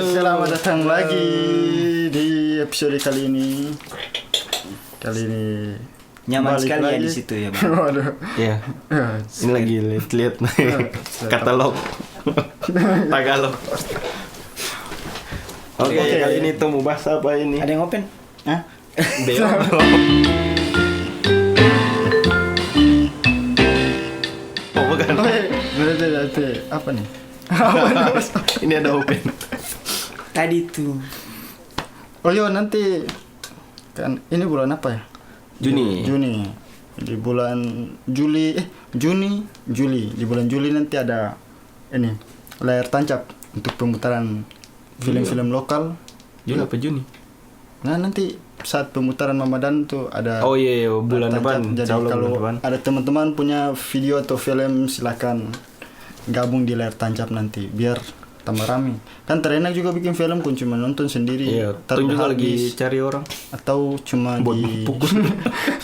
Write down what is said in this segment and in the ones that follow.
Selamat datang lagi di episode kali ini. Nyaman sekali lagi. ya di situ ya, Bang. Waduh. Iya. Ini lagi lihat katalog Tagalog. Oke, kali ini tuh mau bahas apa ini? Ada yang open? Hah? Belum. Oh, bukan. Berarti apa nih? Ini ada open. Tadi tuh. Oh iya, nanti kan ini bulan apa ya? Juni. Di bulan Juli. Di bulan Juli nanti ada ini layar tancap untuk pemutaran film-film lokal. Juli apa Juni? Nah, nanti saat pemutaran Ramadan tuh ada. Oh iya, bulan layar depan. tancap. Jadi Insya Allah kalau bulan depan. ada teman-teman punya video atau film, silakan gabung di layar tancap nanti biar tambah rame. Kan terenak juga bikin film kun cuma nonton sendiri. Iya, taruh Tun juga habis, lagi cari orang. atau cuma Buat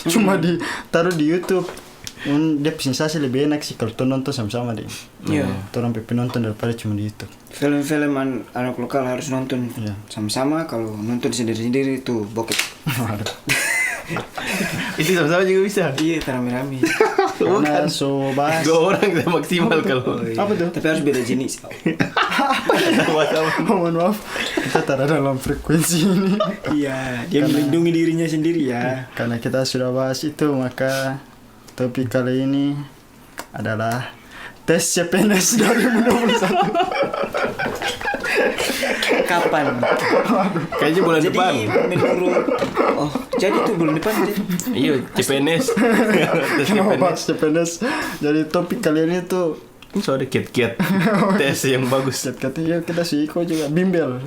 cuma ditaruh di YouTube. Dia sensasi lebih enak sih kalau tuh nonton sama-sama deh. Iya. Orang penonton daripada cuma di YouTube. Film-film anak lokal harus nonton Iya. sama-sama. Kalau nonton sendiri-sendiri tuh bokep. Itu sama-sama juga bisa. Iya, rame-rame. Karena so bahas. 2 orang kita maksimal kalau. Apa tuh? Tapi harus beda jenis. Sama-sama. Mohon maaf, kita tak ada dalam frekuensi ini. Iya, dia melindungi dirinya sendiri ya. Karena kita sudah bahas itu, maka topik kali ini adalah tes CPNS 2021. Kapan? Kayaknya bulan Jadi depan. menurut jadi tuh bulan depan jadi. Iya, CPNS. Tes Kenapa CPNS. bahas CPNS? Jadi topik kali ini tuh Ini soalnya kiat-kiat tes yang bagus. katanya kita sih kok juga bimbel,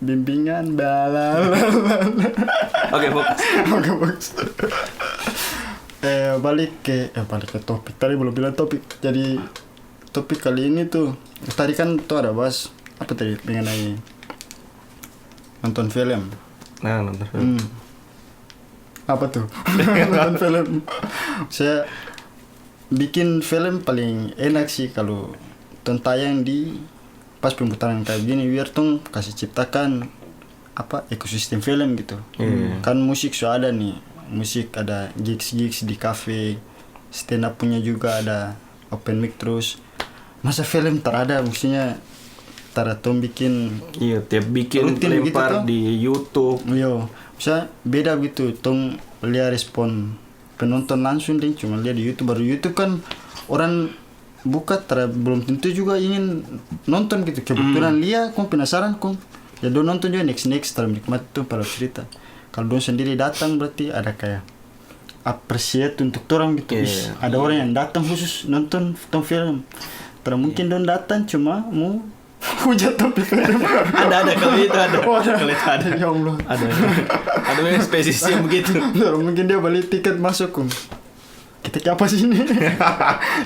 bimbingan balal. Oke, fokus. Oke, bagus. Balik ke topik. Tadi belum bilang topik. Jadi topik kali ini tuh tadi kan tuh ada bahas apa tadi mengenai nonton film. Nah, nonton film. Apa tuh? Nonton film. Saya bikin film paling enak sih kalau tayang di pas pemutaran kayak gini biar tuh kasih ciptakan apa ekosistem film gitu. Kan musik sudah ada nih. Musik ada gigs di cafe, stand up punya juga ada open mic terus. Masa film tak ada, maksudnya tak ada tuh bikin. Iya, tiap bikin rutin begitu lempar tuh. di YouTube. Yo, bisa beda gitu. Tong lihat respon penonton langsung deh, cuma lihat di YouTube. Baru YouTube kan orang buka belum tentu juga ingin nonton gitu. Kebetulan lihat, kong penasaran kong. Ya do nonton juga next ternikmat tuh pada cerita. Kalau don sendiri datang berarti ada kayak appreciate untuk orang gitu. Ada orang yang datang khusus nonton film. Terus mungkin don datang cuma mau hujat topi film. Ada kalau itu ada. Kalau itu ada. Ya Allah. Ada yang spesies yang begitu. Terus mungkin dia beli tiket masuk kong. Kita apa sih ini?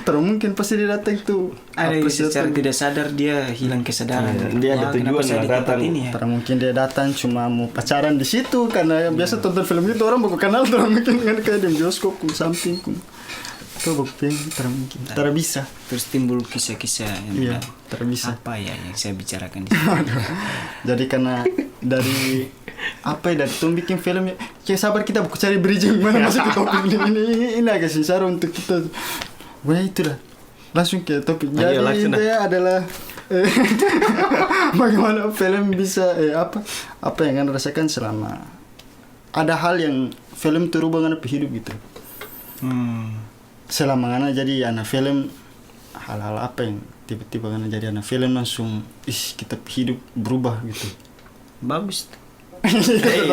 Terus mungkin pasti dia datang tuh. Ada yang secara tidak sadar dia hilang kesadaran. Dia ada tujuan kenapa saya di datang. tempat ini ya? Terus mungkin dia datang cuma mau pacaran di situ karena biasa tonton film itu orang baku kenal. Terus mungkin kan kayak di bioskop kum samping kum. Tuh baku pengen terus mungkin. Terus bisa. Terus timbul kisah-kisah yang Iya, terus bisa. apa ya yang saya bicarakan di sini. Jadi karena dari apa ya, dari tuh bikin film ya, kayak sabar kita buku cari bridging mana masuk ke topik ini agak sensar untuk kita. Wah itulah langsung ke topik. Jadi intinya adalah bagaimana film bisa apa yang anda rasakan selama ada hal yang film terubah dengan hidup gitu. Selama anda jadi anak film, hal-hal apa yang tiba-tiba anda jadi anak film langsung kita hidup berubah gitu. Bagus.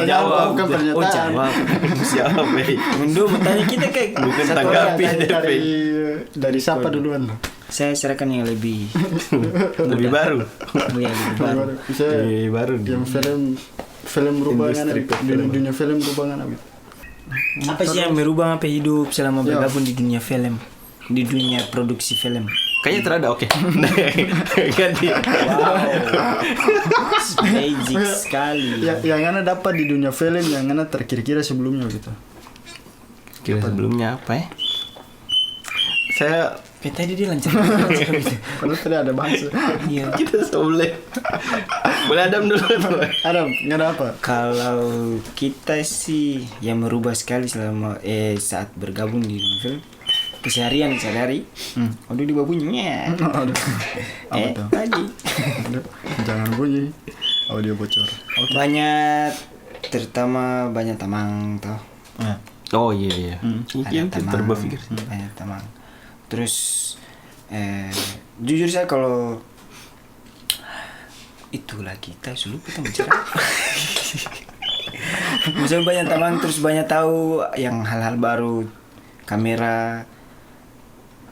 Jawab. Bukan pernyataan. Jawab. Siapa? Mending bertanya kita kayak Bukan satu tanggapi. orang. Dari siapa duluan? Saya serahkan yang lebih Lebih baru. lebih baru. Bisa Lebih baru. yang film berubahan dunia film berubahan gitu. Apa sih yang berubah apa hidup selama bergabung di dunia film, di dunia produksi film? Kayaknya terada oke. Ganti. Magic sekali. Yang anda dapat di dunia film yang anda terkira-kira sebelumnya gitu. Kira sebelumnya apa ya? Saya Kayak tadi dia lancar gitu. Padahal tadi ada bahasa. Iya. Kita boleh. Boleh Adam dulu. Adam, nggak ada apa? Kalau kita sih yang merubah sekali selama saat bergabung di film keseharian sehari-hari. Aduh di bawah bunyinya. Aduh. Apa tuh? Tadi. Aduh, jangan bunyi. Audio bocor. Banyak, terutama banyak tamang toh. Ya. Oh iya. Iya, Ada kita berpikir. banyak tamang. Terus jujur saya kalau itulah kita sulit kita bicara. Misalnya banyak tamang terus banyak tahu yang hal-hal baru, kamera,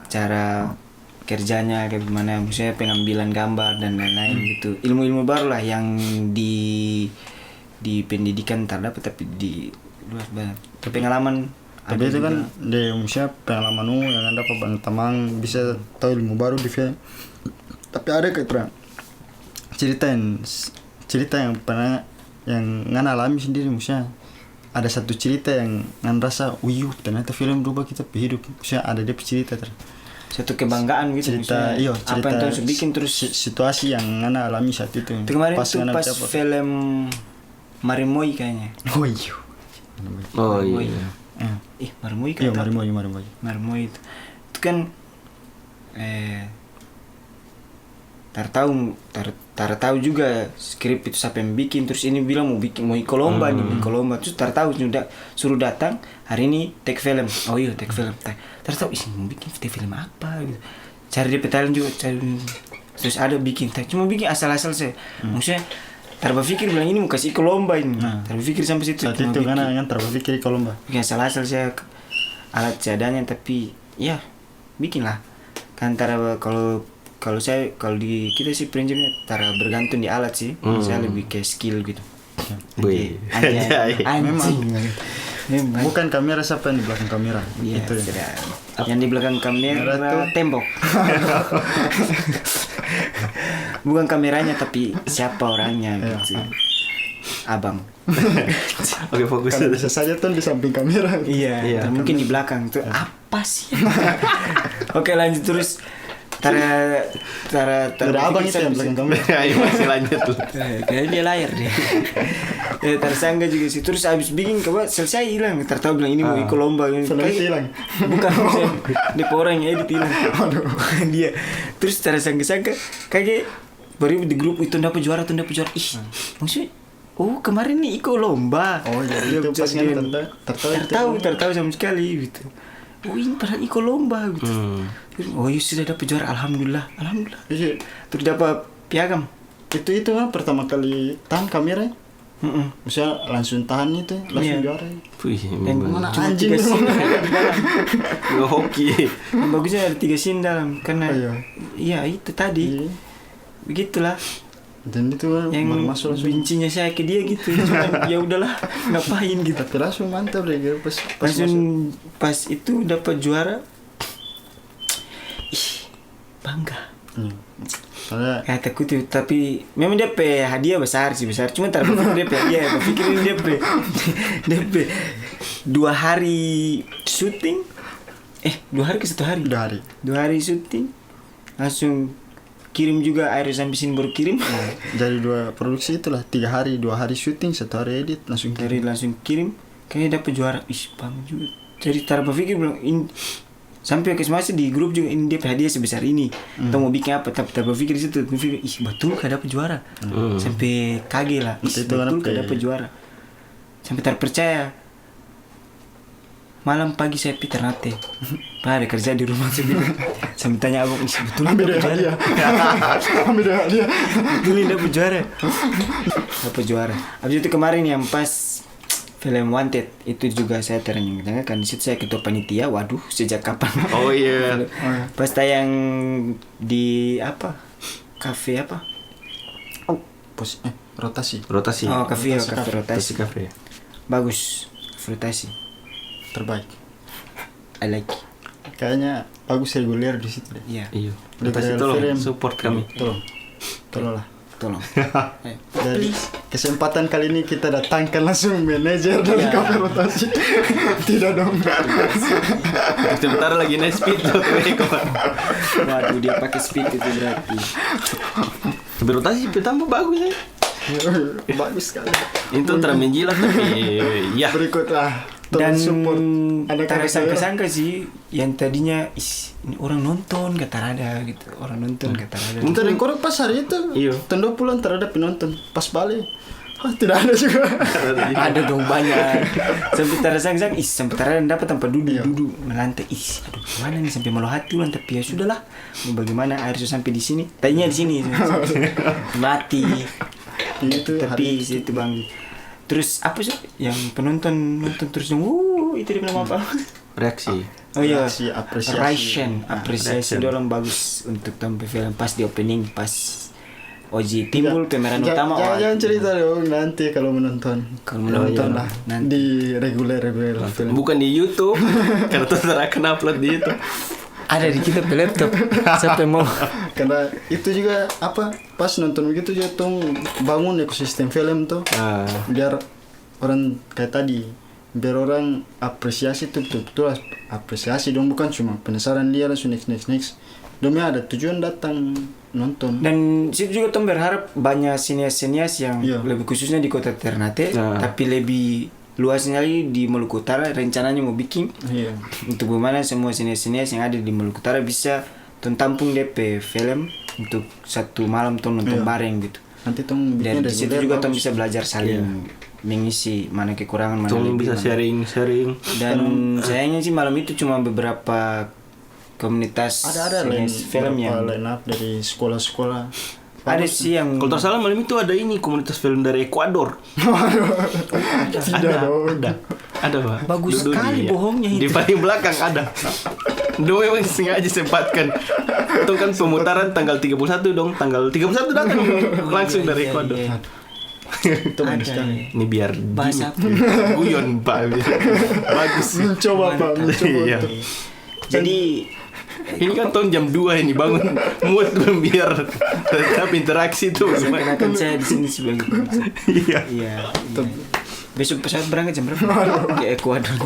cara kerjanya kayak gimana, misalnya pengambilan gambar dan lain-lain gitu. Ilmu-ilmu baru lah yang di pendidikan terdapat tapi di luar banget. Pengalaman Tapi ada itu juga. kan di misalnya pengalaman yang ada apa banyak teman bisa tahu ilmu baru di film. Tapi ada kayak terang cerita yang pernah yang ngan alami sendiri, misalnya ada satu cerita yang ngan rasa ternyata film berubah kita hidup. Misalnya ada dia cerita satu kebanggaan gitu cerita misalnya. cerita apa yang terus bikin terus situasi yang ngan alami saat itu. itu kemarin tuh ngana pas dapat. film Marimoy kayaknya. Oh iya. Oh Marimoy. iya. Marimoy kan. Iya, Marimoy. Marimoy itu kan tahu juga skrip itu siapa yang bikin, terus ini bilang mau ikut lomba nih, ikut lomba, terus tahu suruh datang hari ini take film. Oh iya take film. Tahu mau bikin film apa gitu. Cari di petalan juga terus ada bikin, cuma bikin asal-asal saya. Maksudnya berpikir bilang ini mau kasih ikut lomba ini. Berpikir sampai situ. Saat itu kan yang berpikir ikut lomba. Bikin asal-asal saya alat seadanya tapi ya bikinlah. Kan kalau di kita sih prinsipnya bergantung di alat sih. Saya lebih ke skill gitu. Wih. Memang. Bukan kamera, siapa yang di belakang kamera? Iya, Itu ya. sudah. Yang di belakang kamera tuh. tembok. Bukan kameranya tapi siapa orangnya gitu. Abang. Oke, fokus. Kan bisa saja tuh di samping kamera. Iya, mungkin di belakang tuh apa sih? Oke, lanjut terus. Tara Ada abang itu yang belakang kamera. Ayo masih lanjut tuh. Kayaknya dia layar deh. Tersangka juga sih. Terus abis bikin selesai hilang. Tertahu bilang ini mau ikut lomba. Film itu hilang. Bukan dia orang yang edit hilang. Dia. Terus tersangka kayak baru di grup itu dapat juara. Ih, maksudnya kemarin nih ikut lomba. Oh jadi itu pas tertahu sama sekali gitu. Ini padahal ikut lomba gitu. Oh iya sudah dapat juara, alhamdulillah. Iya. Terus dapat piagam. Itu kan pertama kali tahan kamera. Misalnya langsung tahan itu, langsung juara. Wih, Dan Mana cuma anjing 3 scene ada di dalam. Gak hoki. Yang bagusnya ada 3 scene dalam karena iya itu tadi. Iya. Begitulah. Dan itu kan Yang baru masuk langsung. bencinya saya ke dia gitu. Cuman ya udahlah, ngapain gitu. Tapi langsung mantap deh gitu, pas Langsung masuk. pas itu dapat juara. Ih, bangga. Soalnya Ya takut itu, tapi memang dia pe hadiah besar. Cuma tak berpikir dia pe hadiah, berpikir ini dia pe 2 hari syuting. 2 hari ke 1 hari? 2 hari. 2 hari syuting, langsung kirim juga air sampai sini baru kirim. Jadi 2 produksi itulah 3 hari, 2 hari syuting, 1 hari edit langsung Dari langsung kirim, kayaknya dapat juara. Ih, bang juga. Jadi tak berpikir bilang ini sampai ke semasa di grup juga ini dia hadiah sebesar ini. Atau mau bikin apa? Tapi tak berpikir di situ. Berpikir ih betul kah dapat juara. Sampai kaget lah. Ih, Itu betul kan kah dapat juara. Sampai terpercaya. Malam pagi saya pi Ternate. Pak ada kerja di rumah saya bilang. Sampai tanya abang, ih betul ambil dapat dia juara. hadiah. Ambil dia hadiah. Betul ini dapat juara. Dapat juara. Habis itu kemarin yang pas film Wanted itu juga saya ternyata kan di situ saya ketua panitia. Waduh, sejak kapan? Oh iya. Pas tayang di apa? Kafe apa? Rotasi Rotasi. Oh, kafe rotasi. Kafe. Bagus. Rotasi. terbaik. I like. Kayaknya bagus reguler di situ deh. Iya. Iya. Di Rotasi film. tolong support kami. Tolonglah. tolong. Jadi kesempatan kali ini kita datangkan langsung manajer dari kafe rotasi. Tidak dong. Sebentar lagi naik speed tuh Eko. Waduh, dia pakai speed itu berarti. Berotasi tambah bagus ya. Bagus sekali. Itu termenjilat tapi ya. Berikutlah Dan support tak sangka-sangka sih yang tadinya ini orang nonton kata rada gitu, orang nonton kata rada. Bentar yang korek pas hari itu. Iya. Tendo pulang terhadap penonton. Pas balik. Tidak ada juga. Ada dong banyak. Sampai terasang-sang sampai terada dapat tempat duduk melantai. Aduh gimana nih sampai malu hati ulang, tapi ya sudahlah. Mau bagaimana air sudah sampai di sini. Tadinya di sini. Mati. Itu Tapi situ Bang. Terus apa sih yang penonton nonton terus itu dia bilang apa? Reaksi. Oh iya, Reaksi, apresiasi. apresiasi orang bagus untuk tampil film pas di opening pas Oji timbul pemeran utama. Jangan cerita dong nanti kalau menonton. Kalau menonton lah nanti. di reguler film. Bukan di YouTube. Karena tuh akan upload di YouTube. Ada di kita di laptop. Siapa yang mau? Karena itu juga apa pas nonton begitu juga tong bangun ekosistem film tuh biar orang kayak tadi biar orang apresiasi tuh apresiasi dong, bukan cuma penasaran dia langsung next dong ada tujuan datang nonton. Dan situ juga Tom berharap banyak sinias-sinias yang lebih khususnya di kota Ternate tapi lebih luasnya lagi di Maluku Utara. Rencananya mau bikin untuk bagaimana semua sinias-sinias yang ada di Maluku Utara bisa tampung DP film untuk satu malam Tom nonton bareng gitu. Nanti Tom dan di situ juga Tom bisa belajar saling mengisi mana kekurangan mana Tom bisa sharing. Dan sayangnya sih malam itu cuma beberapa komunitas ada film yang line up dari sekolah-sekolah. Ada sih yang kalau tak salah malam itu ada ini komunitas film dari Ekuador. Ada Pak. Bagus sekali bohongnya Di itu. paling belakang ada. Dong memang sengaja sempatkan. Itu kan pemutaran tanggal 31 dong. Tanggal 31 datang langsung dari Ekuador. Itu bagus sekali. Ini biar bahasa guyon Pak. Bagus. Mencoba Pak, Iya. Jadi ini kan tahun jam 2 ini bangun mood biar tetap interaksi tuh. kenakan saya di sini sebagai iya. Besok pesawat berangkat jam berapa? Ke Ekuador.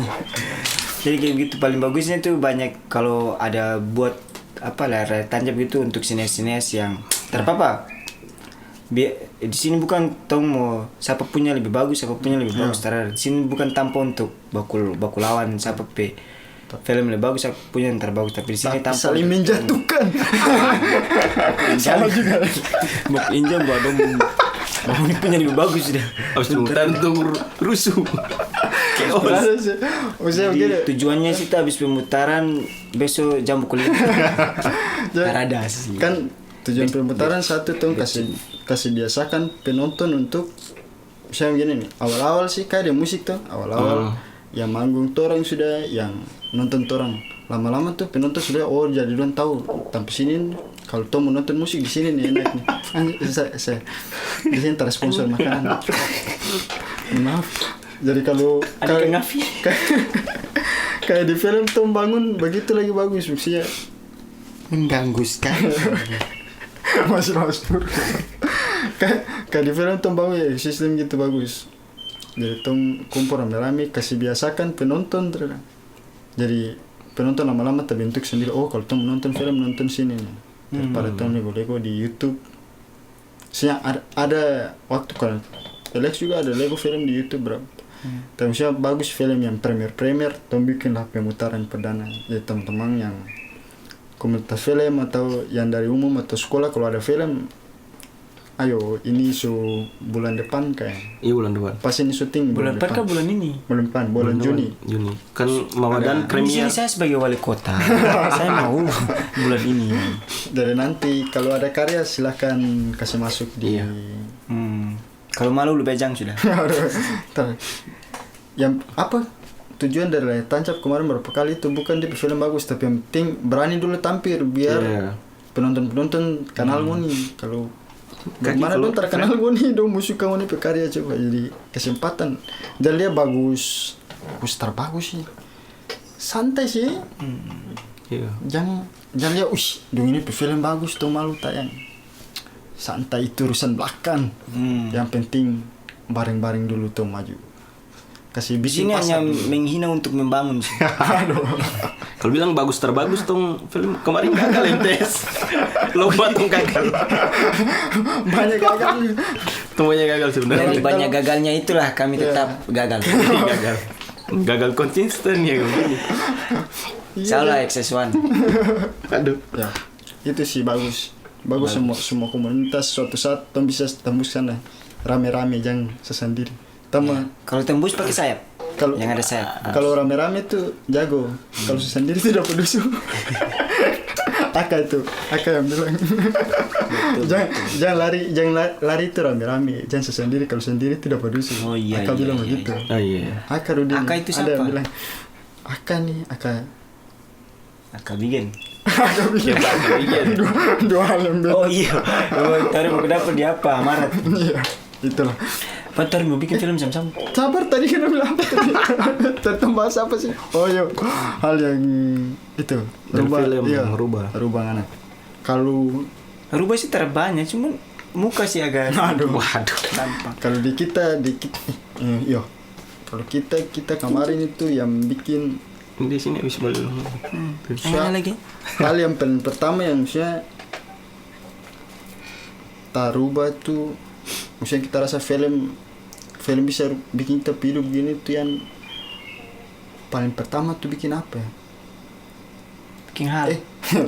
Jadi kayak gitu paling bagusnya tuh banyak kalau ada buat apa lah tancap gitu untuk sinias-sinias yang terpapa. Di sini bukan tong mau siapa punya lebih bagus, siapa punya lebih bagus. Di sini bukan tanpa untuk baku lawan siapa film lebih bagus, aku punya yang terbagus, tapi di sini tanpa saling menjatuhkan. sama juga. Bok injam dong. Mau punya lebih bagus dia. Harus tentu rusuh. Jadi tujuannya sih habis pemutaran besok jam kuliah. Karada sih. Kan tujuan pemutaran satu tuh kasih biasakan penonton untuk misalnya begini nih. Awal-awal sih kayak ada musik tuh. Awal-awal yang manggung torang sudah, yang nonton torang. Lama-lama tuh penonton sudah jadi don tahu tanpa sini kalau tuh mau nonton musik di sini nih enak nih. Saya di sini tersponsor makanan. Maaf. Jadi kalau kayak di film tuh bangun begitu lagi bagus maksudnya mengganggu sekali. Masih kayak di film tuh bangun ya sistem gitu bagus. Jadi tong kumpul rame-rame kasih biasakan penonton terus. Jadi penonton lama-lama terbentuk sendiri. Oh kalau tong menonton film nonton sini nih. Daripada tong lego di YouTube. Siang ada waktu kan Alex juga ada Lego film di YouTube berapa. Tapi siapa bagus film yang premier tong bikin lah pemutaran perdana. Jadi teman-teman yang komunitas film atau yang dari umum atau sekolah kalau ada film, ayo ini bulan depan kayak. Iya bulan depan. Pas ini syuting bulan depan kan bulan ini. Bulan Juni. Kan Ramadan premier. Di sini saya sebagai wali kota. Saya mau bulan ini. Dari nanti kalau ada karya silahkan kasih masuk di. Kalau malu lu bejang sudah. Yang apa? Tujuan dari tancap kemarin berapa kali itu bukan dia film bagus tapi yang penting berani dulu tampil biar penonton kenal nih kalau bagaimana dong terkenal gue nih dong musuh kamu nih pekarya coba jadi kesempatan dan dia bagus terbagus sih santai sih jangan lihat dong ini film bagus tuh malu tayang santai itu urusan belakang. Yang penting bareng-bareng dulu tuh maju. Kasih Di bikin sini hanya pasar dulu. menghina untuk membangun sih. Kalau bilang bagus terbagus tong film kemarin gagal MTS. Lomba tong gagal. Banyak gagal. Semuanya gagal sebenarnya. Dari banyak gagalnya itulah kami tetap gagal. Gagal. Gagal konsisten ya begini. Salah XS1. Aduh. Ya, itu sih bagus. Bagus semua komunitas suatu saat tom bisa tembus sana rame-rame jangan sesendiri. Kalau tembus pakai sayap. Kalau yang ada sayap. Kalau rame-rame tuh jago. Kalau sendiri tuh dapat dusu. Aka yang bilang. jangan lari itu rame-rame. Jangan sendiri. Kalau sendiri itu dapat dusu. Oh, iya, Aka iya, bilang iya, begitu. Oh iya. Aka Rudin. Aka itu Ada yang siapa? bilang. Aka. Aka bikin. Dua hal yang beda. Oh iya. Tadi mau dapat di apa? Maret. Iya, itulah. Tadi mau bikin film sama-sama. Sabar tadi kan bilang apa tadi? Tentang bahas apa sih? Oh iya, hal yang itu Dari film yang rubah anak. Kalau Rubah sih terbanyak, cuman muka sih agak Waduh. tampak. kalau di kita iya. Kalau kita kemarin itu yang bikin Di sini habis balik. Mana lagi? hal yang paling pertama yang saya rubah tuh, misalnya kita rasa film bisa bikin kita hidup gini tuh yang paling pertama tuh bikin apa ya? Bikin hal.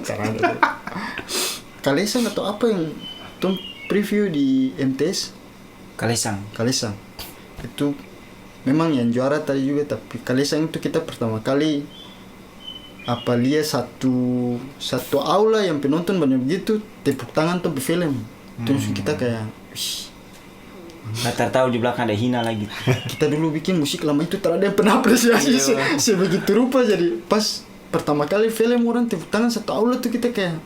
Caranya tuh. Kalesang atau apa yang tuh preview di MTS? Kalesang. Itu memang yang juara tadi juga, tapi Kalesang itu kita pertama kali lihat satu aula yang penonton banyak begitu tepuk tangan tuh film. Terus kita kayak Nggak tahu di belakang ada Hina lagi. kita dulu bikin musik lama itu tak ada yang pernah apresiasi sebegitu rupa. Jadi pas pertama kali film orang tepuk tangan satu aula tuh kita kayak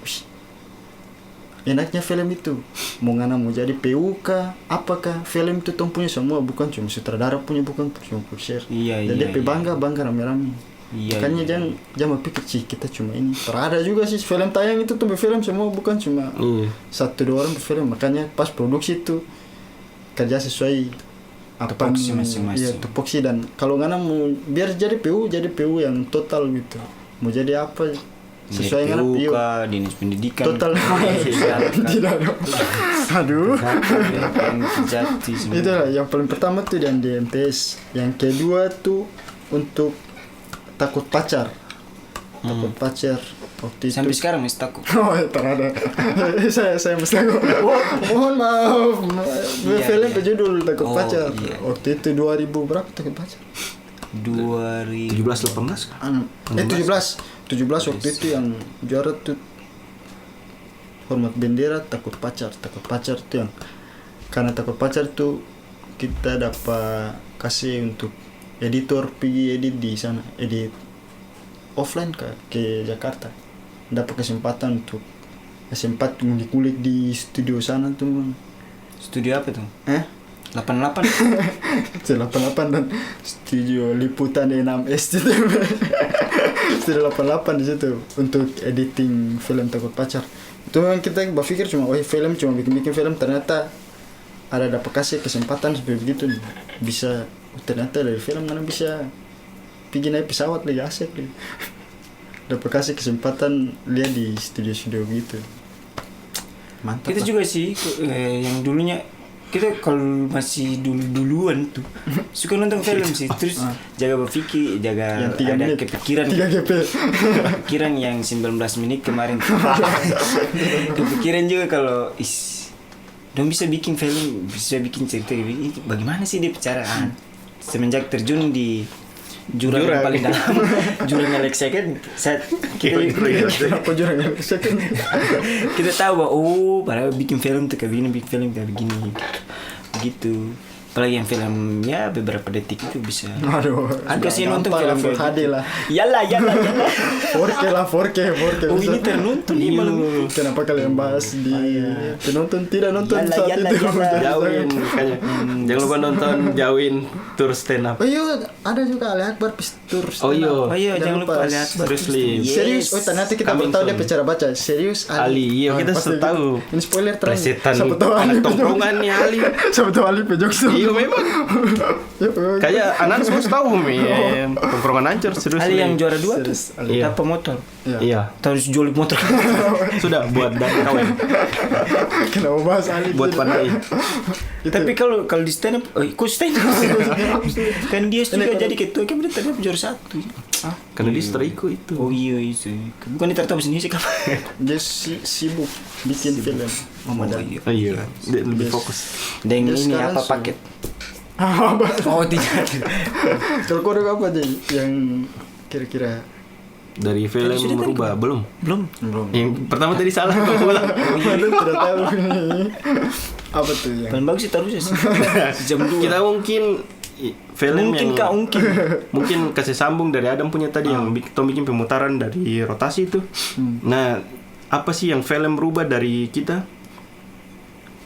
enaknya film itu mau jadi PU kah apakah film itu tong punya semua, bukan cuma sutradara punya, bukan cuma produser. Iya. Jadi bangga rame-rame. Iya. Makanya jangan pikir sih kita cuma ini. Terada juga sih film tayang itu tuh film semua, bukan cuma satu dua orang film. Makanya pas produksi itu kerja sesuai Tupoksi masing-masing. Iya, tupoksi. Dan kalau ngana mau biar jadi PU yang total gitu. Mau jadi apa sesuai ngana PU. Dinas pendidikan. Total. Tidak dong. Aduh. Itulah yang paling pertama tuh dan di MTS. Yang kedua tuh untuk takut pacar. Takut pacar waktu itu. Sampai sekarang masih takut. Oh, terada. saya mesti takut. Mohon maaf. Film berjudul Takut Pacar. Iya. Waktu itu 2000 berapa Takut Pacar? 17-18 kan? 17 waktu itu yang juara tuh Hormat Bendera Takut Pacar tuh yang karena Takut Pacar tuh kita dapat kasih untuk editor pergi edit di sana, edit offline ke Jakarta, dapat kesempatan untuk sempat ngulik di studio sana tuh. Studio apa tuh? 88. 88 dan studio liputan 6S itu. Studio 88 di situ untuk editing film Takut Pacar. Itu memang kita berpikir cuma film cuma bikin film, ternyata ada dapat kasih kesempatan seperti begitu nih. Bisa ternyata dari film mana bisa pergi naik pesawat lagi asik nih. Dapat kasih kesempatan lihat di studio gitu. Mantap. Kita juga sih yang dulunya kita kalau masih duluan tuh suka nonton film sih, terus jaga berpikir, jaga ada menit. kepikiran 3 GP. kepikiran yang 19 menit kemarin. Kepikiran juga kalau dong bisa bikin film, bisa bikin cerita ini bagaimana sih dia bicara. Semenjak terjun di jurang yang paling dalam, jurang Alexia kan Apa jurang Alexia kan? kita tahu bahwa padahal bikin film tuh kayak begini, bikin film kayak begini gitu. Apalagi yang film ya beberapa detik itu bisa. Aduh. Ada sih nonton gampang film Full HD lah. Yalah. 4K lah 4K. Oh bisa. ini ternonton nih malam. Kenapa kalian bahas di penonton tidak nonton Yalah, saat yalah, itu? yalah. Jauhin makanya. Jangan lupa nonton Jauhin tour stand up. Oh iya, ada juga Ali Akbar tour Oh iya. Oh iya jangan lupa lupa. lihat. Seriously. Serius, oh ternyata kita Coming baru tahu soon. dia cara baca. Serius Ali, iya kita pasti sudah tahu. Ini spoiler terang. Presetan Siapa tahu Ali anak pejok. tongkrongan nih Ali. Siapa tahu Ali pejok. Iya memang. Kayak anak semua tahu men. Tongkrongan hancur serius. Ali yang juara 2 tuh. Serius, Ali. Iya. Apa motor? Iya. Terus jual motor. Sudah buat dan kawan. Kenapa bahas Ali? Buat pandai. Tapi kalau di stand up, kok stand up? Kan dia juga jadi ketua, kan berarti dia juara 1. Karena dia striker itu. Oh iya itu. Bukan dia tertawa sendiri sih kapan? Dia sibuk bikin film. Iya. Oh iya. Dia lebih fokus. Dan Dia ini sekarang apa su- paket? Apa? Oh tidak. Kalau kau ada apa deh yang kira-kira Dari film sudah tadi merubah belum? Belum. Yang pertama tadi salah kau ulang. Waduh, tidak tahu ini. Apa tuh yang Paling bagus sih terusnya sih. Jam 2. Kita mungkin film Mungkin yang kak mungkin. mungkin kasih sambung dari Adam punya tadi yang Tom bikin pemutaran dari rotasi itu. Nah, apa sih yang film rubah dari kita?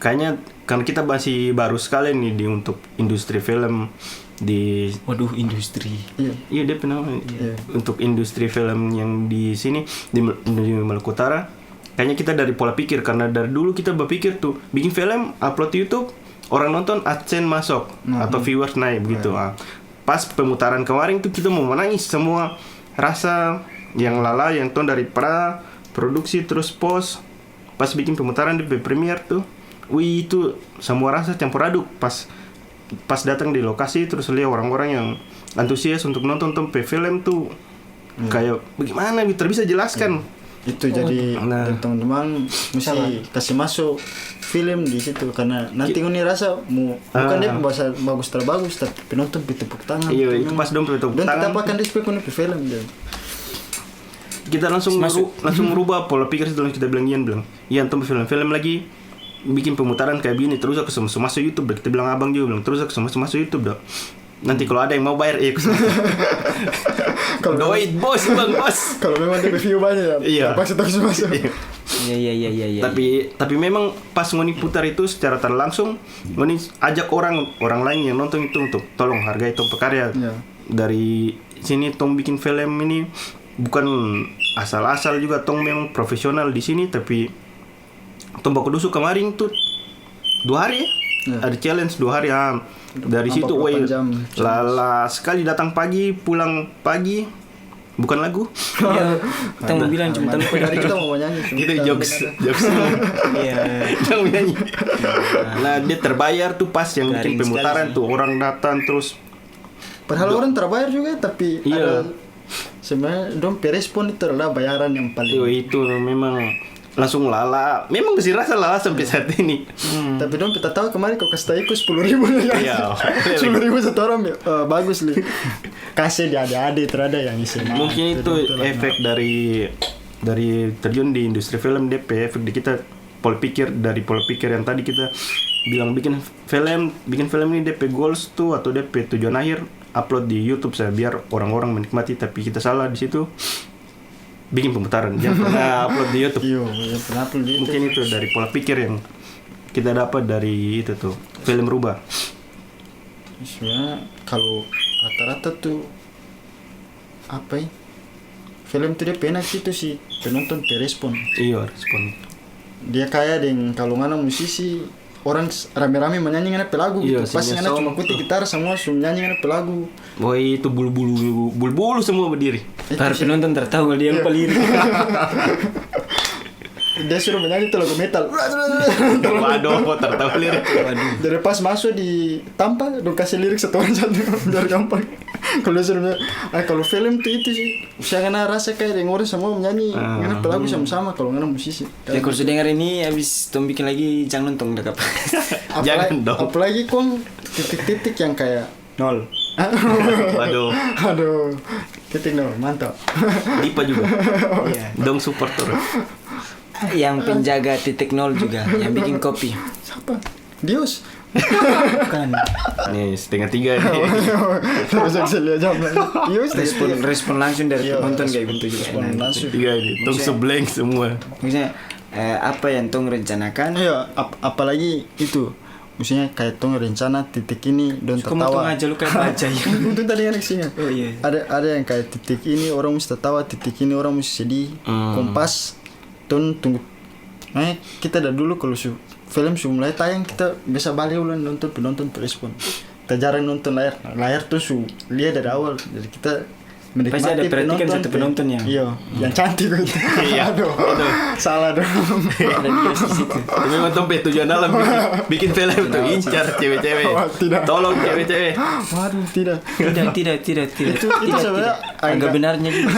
Kayaknya karena kita masih baru sekali nih di untuk industri film di Waduh industri. iya dia pernah untuk industri film yang di sini di Maluku Utara. Kayaknya kita dari pola pikir karena dari dulu kita berpikir tuh bikin film upload YouTube orang nonton AdSense masuk atau viewers naik begitu. Pas pemutaran kemarin tuh kita mau menangis semua rasa yang lala yang tuh dari pra produksi terus post pas bikin pemutaran di premiere tuh. Wih itu semua rasa campur aduk pas datang di lokasi terus lihat orang-orang yang antusias untuk nonton film tuh kayak bagaimana Victor bisa jelaskan. itu jadi teman-teman mesti kasih masuk film di situ karena nanti ini rasa mau bukan dia bahasa bagus terbagus tapi penonton tepuk tangan. Iya itu pas dong tepuk dan tangan. tetap akan respect ini film dia. Kita langsung merubah pola pikir setelah kita bilang Ian tuh film lagi bikin pemutaran kayak gini terus aku masuk YouTube. Kita bilang abang juga bilang terus aku masuk YouTube dong. Nanti kalau ada yang mau bayar Kalau doit bos. kalau memang dia review banyak ya. Iya. Pasti terus masuk. Iya. Tapi memang pas ngoni putar itu secara tak langsung ngoni ajak orang lain yang nonton itu untuk tolong hargai tong pekarya. Iya. Dari sini tong bikin film ini bukan asal-asal juga tong memang profesional di sini tapi tong baku dusu kemarin tuh 2 hari ya. Ada challenge 2 hari dari situ woi lala sekali datang pagi pulang pagi bukan lagu. Iya. Kita mau bilang cuma lupa Dari kita mau nyanyi. Itu jokes. Iya. Kita mau nyanyi. Nah dia terbayar tuh pas yang bikin Garing pemutaran sekali tuh orang datang terus. Padahal orang terbayar juga tapi Iya. ada sebenarnya dong perespon itu adalah bayaran yang paling. Itu memang langsung lala. Memang masih rasa lala sampai saat ini. Tapi dong kita tahu kemarin kau kasih tahu 10.000 nih. Iya. 10.000 satu orang bagus nih. Kasih di adik-adik terada yang isi. Mungkin itu efek dari terjun di industri film DP efek di kita pola pikir yang tadi kita bilang bikin film ini DP goals tuh atau DP tujuan akhir upload di YouTube saya biar orang-orang menikmati tapi kita salah di situ bikin pemutaran jangan pernah upload di YouTube. Iya, pernah upload di YouTube. Mungkin itu dari pola pikir yang kita dapat dari itu tuh film rubah. Sebenarnya kalau rata-rata tuh apa ya? Film tuh dia penak gitu sih penonton terespon. Iya respon. Dia kayak dengan kalau ngana musisi orang rame-rame menyanyi ngana pelagu Iya, gitu. Pas sehingga ngana song cuma kuti gitar semua nyanyi ngana pelagu. Woi itu bulu-bulu semua berdiri. Para penonton tertawa dia lupa lirik. Dia suruh menyanyi tuh lagu metal. Waduh, tertawa lirik. Dari pas masuk di tampa dong kasih lirik satu biar gampang. Kalau dia suruh kalau film tuh itu sih saya kena rasa kayak yang orang semua menyanyi ngana pelagu sama-sama kalau ngana musisi. Ya kalau sudah dengar ini habis Tom bikin lagi jangan nonton udah kapan. Jangan dong. Apalagi kong titik-titik yang kayak 0. Waduh. Aduh, titik 0 mantap. Dipa juga. Iya. Dong support terus. Yang penjaga titik 0 juga yang bikin kopi. Siapa? Dios. Bukan. Nih, 2:30 nih. Terus saya lihat jam lagi. Dios. Respon langsung dari Iya, penonton kayak gitu juga. respon langsung. 3 ini. Tong seblank semua. Misalnya apa yang tong rencanakan? Iya, apalagi itu. Maksudnya kayak tong rencana titik ini don Kau mau tertawa. aja lu kayak baca ya. Itu tadi yang singa. Oh iya. Ada yang kayak titik ini orang mesti tertawa, titik ini orang mesti sedih. Kompas ton tunggu. Kita dari dulu kalau film mulai tayang kita bisa balik ulang nonton penonton respon. Kita jarang nonton layar tuh lihat dari awal. Jadi kita menikmati Pasti ada perhatikan satu penonton yang yang cantik gitu. Iya. Aduh, salah dong. ada Dios di situ. Tapi memang Tom tujuan dalam bikin film tuh incar cewek-cewek. Oh, tidak. Tolong cewek-cewek. Waduh, tidak. Tidak. Itu sebenarnya agak benarnya juga.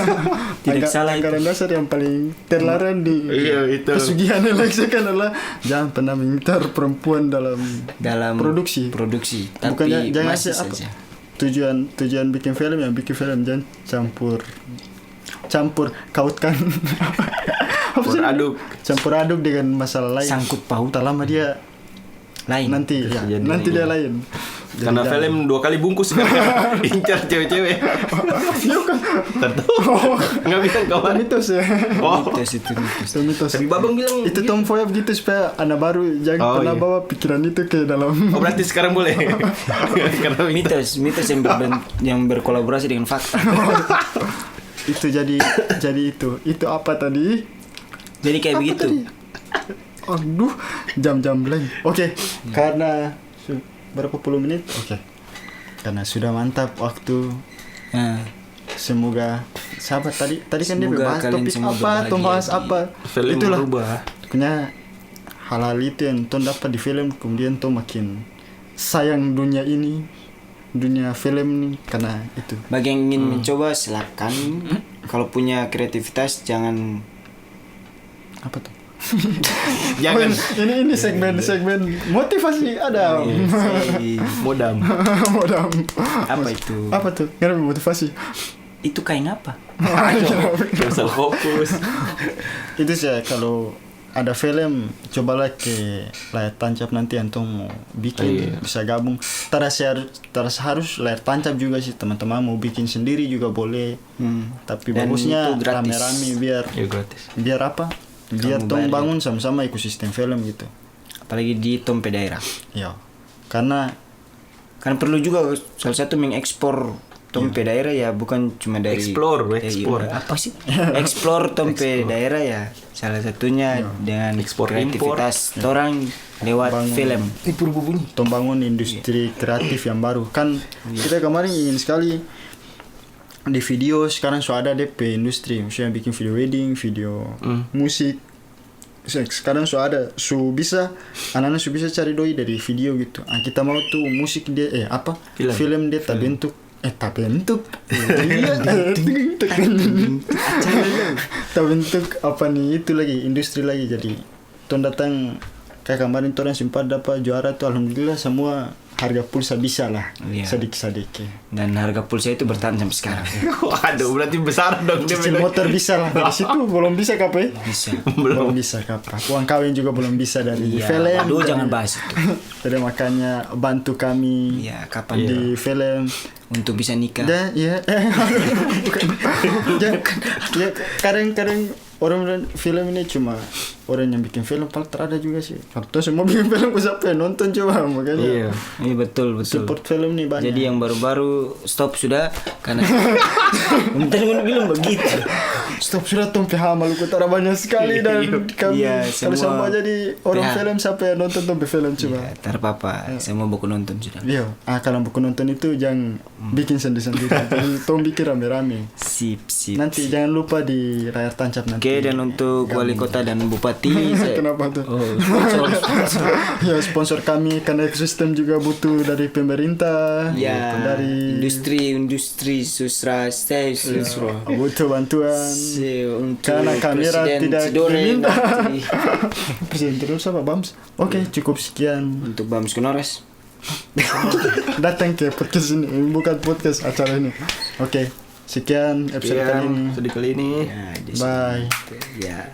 Tidak salah itu. Anggaran dasar yang paling terlarang di Iya, itu. pesugihan Alexa kan adalah jangan pernah minta perempuan dalam produksi. Tapi Bukannya jangan masih apa? saja. Tujuan bikin film jangan campur kautkan campur aduk dengan masalah lain. Sangkut paut. Tak lama dia Lain. nanti dia lain. Jadi Karena jangan. film 2 kali bungkus incar cewek-cewek. Tahu. Enggak bilang Itu kawan. mitos ya. Oh, Itu mitos. Itu mitos. tapi Babang bilang Itu Tom Foya begitu supaya anak baru jangan Oh, pernah iya. bawa pikiran itu ke dalam. Oh, berarti sekarang boleh. Karena Mitos yang berkolaborasi dengan fakta. Itu jadi itu apa tadi? Jadi kayak Apa begitu. tadi? Aduh, jam-jam blank. Oke, karena berapa puluh menit? Oke. Karena sudah mantap waktu. Nah, Semoga sahabat tadi kan dia Semoga bahas kalian topik semua apa, berbahagia Tom bahas di apa. film Itulah. berubah. Pokoknya hal-hal itu yang Tom dapat di film, kemudian Tom makin sayang dunia film nih karena itu. bagi yang ingin mencoba silakan. Kalau punya kreativitas jangan Apa tuh? Jangan Ini segmen motivasi ada. modam. Modam. apa itu? Apa tuh? Kenapa motivasi? Itu kain apa? Gak bisa fokus. Itu sih kalau ada film cobalah ke layar tancap nanti antum mau bikin bisa gabung. Taras harus layar tancap juga sih teman-teman mau bikin sendiri juga boleh. Tapi Dan bagusnya itu gratis. rame-rame biar Ya gratis. apa? Biar Kamu tong bayar. bangun sama-sama ekosistem film gitu. Apalagi di Tompe daerah. Ya. Karena Kan perlu juga salah satu mengekspor Tompe daerah ya, bukan cuma dari Explore. apa sih? Explore Tompe daerah ya. Salah satunya dengan Ekspor, kreativitas orang lewat Bangun. film. tong bangun industri kreatif yang baru. Kan kita kemarin ingin sekali di video sekarang sudah ada DP industri, maksudnya bikin video wedding, video musik. Sekarang sudah ada, bisa anak-anak bisa cari doi dari video gitu. Kita mau tuh musik dia film dia tak bentuk tak bentuk tak bentuk apa nih itu lagi industri lagi. Jadi ton datang kayak kemarin ton yang sempat dapat juara tuh alhamdulillah semua harga pulsa bisa lah. Iya. Sedikit Dan harga pulsa itu bertahan sampai sekarang. Waduh, berarti besar dong dia. cicil motor bisa lah dari situ. Belum bisa kape Bisa. belum bisa kape uang kawin juga belum bisa dari Iya. film. Aduh, Jadi- jangan bahas itu. jadi makanya bantu kami Iya, kapan di film. untuk bisa nikah? Dan ya bukan. Ya kadang-kadang orang bilang film ini cuma orang yang bikin film, padahal terada juga sih. Kalau semua bikin film siapa yang nonton coba, makanya Iya. Iya betul. support film nih banyak. Jadi yang baru-baru stop sudah karena bentar gue bilang begitu. Stop sudah Tom PH Maluku Utara banyak sekali dan kami Iya, kalau semua semua jadi orang PH. film siapa yang nonton Tom film coba. Ya, terpapa. Semua buku nonton sudah. Iya, kalau buku nonton itu jangan bikin sendiri-sendiri. Jadi Tom bikin rame-rame. Sip. Nanti jangan lupa di layar tancap nanti. Oke, dan untuk wali kota dan bupati Kenapa tuh? Oh, sponsor. Ya sponsor kami karena ekosistem juga butuh dari pemerintah, Ya, dari industri susra butuh bantuan. untuk Karena kamera Presiden tidak Sidore diminta. nanti. Presiden terus apa Bams? Oke, cukup sekian. Untuk Bams Kunores. Datang ke podcast ini, bukan podcast acara ini. Oke, sekian episode kali ini. Sedih kali ini. Ya, di Bye. sini. Ya.